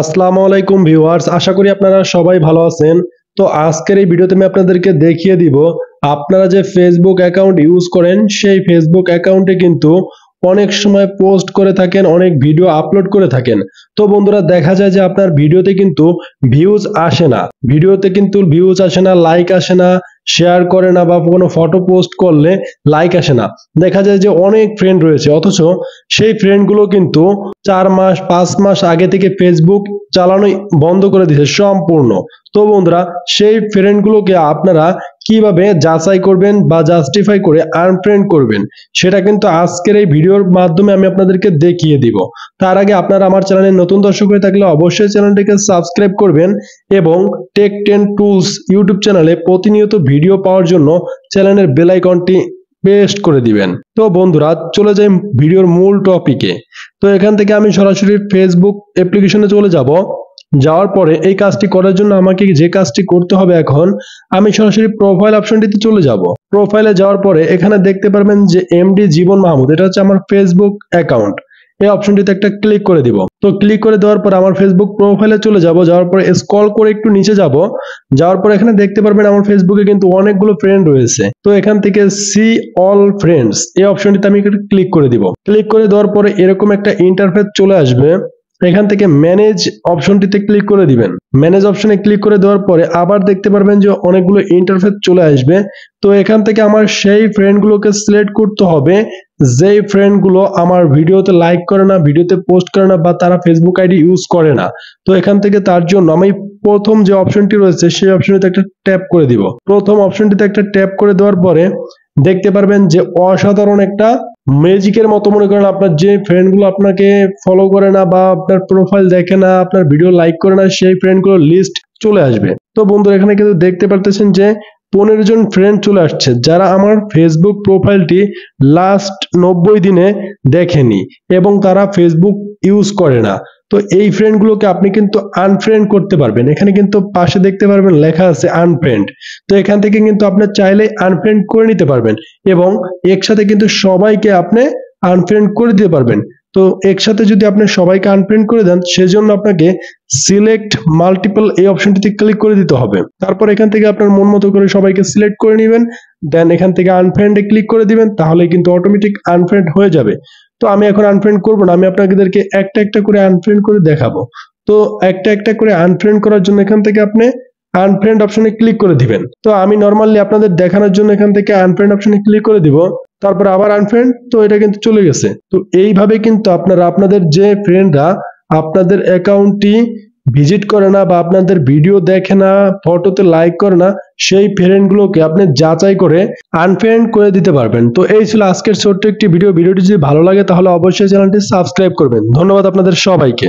আসসালামু আলাইকুম ভিউয়ার্স, আশা করি আপনারা সবাই ভালো আছেন। তো আজকের এই ভিডিওতে আমি আপনাদেরকে দেখিয়ে দিব আপনারা যে ফেসবুক অ্যাকাউন্ট ইউজ করেন সেই ফেসবুক অ্যাকাউন্টে কিন্তু অনেক সময় পোস্ট করে থাকেন, অনেক ভিডিও আপলোড করে থাকেন। তো বন্ধুরা, দেখা যায় যে আপনার ভিডিওতে কিন্তু ভিউজ আসে না, লাইক আসে না, শেয়ার করে না বা কোনো ফটো পোস্ট করলে লাইক আসে না। দেখা যায় যে অনেক ফ্রেন্ড রয়েছে, অথচ সেই ফ্রেন্ডগুলো কিন্তু 4 মাস 5 মাস আগে থেকে ফেসবুক চালানো বন্ধ করে দিয়েছে সম্পূর্ণ। তো বন্ধুরা, সেই ফ্রেন্ডগুলোকে আপনারা কিভাবে যাচাই করবেন বা জাস্টিফাই করে আনফ্রেন্ড করবেন সেটা কিন্তু আজকের এই ভিডিওর মাধ্যমে আমি আপনাদেরকে দেখিয়ে দিব। তার আগে আপনারা আমার চ্যানেলে নতুন দর্শক হয়ে থাকলে অবশ্যই চ্যানেলটিকে সাবস্ক্রাইব করবেন এবং টেক 10 টুলস ইউটিউব চ্যানেলে প্রতিনিয়ত ভিডিও পাওয়ার জন্য চ্যানেলের বেল আইকনটি পেস্ট করে দিবেন। তো বন্ধুরা, চলে যাই ভিডিওর মূল টপিকে। তো এখান থেকে আমি সরাসরি ফেসবুক অ্যাপ্লিকেশনে চলে যাব। যাওয়ার পরে এই কাজটি করার জন্য আমাকে যে কাজটি করতে হবে, এখন আমি সরাসরি প্রোফাইল অপশনটিতে চলে যাব। প্রোফাইলে যাওয়ার পরে এখানে দেখতে পারবেন যে এমডি জীবন মাহমুদ, এটা হচ্ছে আমার ফেসবুক অ্যাকাউন্ট। এই অপশনটিতে একটা ক্লিক করে দিব। তো ক্লিক করে দেওয়ার পর আমার ফেসবুক প্রোফাইলে চলে যাব। যাওয়ার পরে স্ক্রল করে একটু নিচে যাব। যাওয়ার পর এখানে দেখতে পারবেন আমার ফেসবুকে কিন্তু অনেকগুলো ফ্রেন্ড রয়েছে। তো এখান থেকে সি অল ফ্রেন্ডস এই অপশনটিতে আমি একটু ক্লিক করে দিব। ক্লিক করে দেওয়ার পরে এরকম একটা ইন্টারফেস চলে আসবে। এখান থেকে ম্যানেজ অপশনটিতে ক্লিক করে দিবেন। ম্যানেজ অপশনে ক্লিক করে দেওয়ার পরে আবার দেখতে পারবেন যে অনেকগুলো ইন্টারফেস চলে আসবে। তো এখান থেকে আমার সেই ফ্রেন্ডগুলোকে সিলেক্ট করতে হবে যেই ফ্রেন্ডগুলো আমার ভিডিওতে লাইক করে না, ভিডিওতে পোস্ট করে না বা তারা ফেসবুক আইডি ইউজ করে না। তো এখান থেকে তার জন্য আমি প্রথম যে অপশনটি রয়েছে সেই অপশনটিতে একটা ট্যাপ করে দিব। প্রথম অপশনটিতে একটা ট্যাপ করে দেওয়ার পরে দেখতে পারবেন যে অসাধারণ একটা ম্যাজিকের মতো, মনে করেন আপনার যে ফ্রেন্ডগুলো আপনাকে ফলো করে না বা আপনার প্রোফাইল দেখে না, আপনার ভিডিও লাইক করে না, সেই ফ্রেন্ডগুলোর লিস্ট চলে আসবে। তো বন্ধুরা, এখানে কিন্তু দেখতে পারতেছেন যে 15 জন ফ্রেন্ড চলে আসছে যারা আমার ফেসবুক প্রোফাইলটি লাস্ট 90 দিনে দেখেনি এবং তারা ফেসবুক ইউজ করে না। তো এই ফ্রেন্ডগুলোকে আপনি কিন্তু আনফ্রেন্ড করতে পারবেন। এখানে কিন্তু পাশে দেখতে পারবেন লেখা আছে আনফ্রেন্ড। তো এখান থেকে কিন্তু আপনি চাইলে আনফ্রেন্ড করে নিতে পারবেন এবং একসাথে কিন্তু সবাইকে আপনি আনফ্রেন্ড করে দিতে পারবেন। তো একসাথে যদি আপনি সবাইকে আনফ্রেন্ড করে দেন, সেজন্য আপনাকে সিলেক্ট মাল্টিপল এই অপশনটিতে ক্লিক করে দিতে হবে। তারপর এখান থেকে আপনার মন মতো করে সবাইকে সিলেক্ট করে নেবেন, দেন এখান থেকে আনফ্রেন্ডে ক্লিক করে দিবেন, তাহলে কিন্তু অটোমেটিক আনফ্রেন্ড হয়ে যাবে। তো আমি এখন আনফ্রেন্ড করব না, আমি আপনাদেরকে একটা একটা করে আনফ্রেন্ড করে দেখাবো। তো একটা একটা করে আনফ্রেন্ড করার জন্য এখান থেকে আপনি আনফ্রেন্ড অপশনে ক্লিক করে দিবেন। তো আমি নরমালি আপনাদের দেখানোর জন্য এখান থেকে আনফ্রেন্ড অপশনে ক্লিক করে দিব, তারপর আবার আনফ্রেন্ড। তো এটা কিন্তু চলে গেছে। তো এইভাবে কিন্তু আপনারা আপনাদের যে ফ্রেন্ডরা আপনাদের অ্যাকাউন্টটি ভিজিট করে না বা আপনাদের ভিডিও দেখে না, ফটোতে লাইক করে না, সেই ফ্রেন্ডগুলোকে আপনি যাচাই করে আনফ্রেন্ড করে দিতে পারবেন। তো এই ছিল আজকের ছোট্ট একটি ভিডিও। ভিডিওটি যদি ভালো লাগে তাহলে অবশ্যই চ্যানেলটি সাবস্ক্রাইব করবেন। ধন্যবাদ আপনাদের সবাইকে।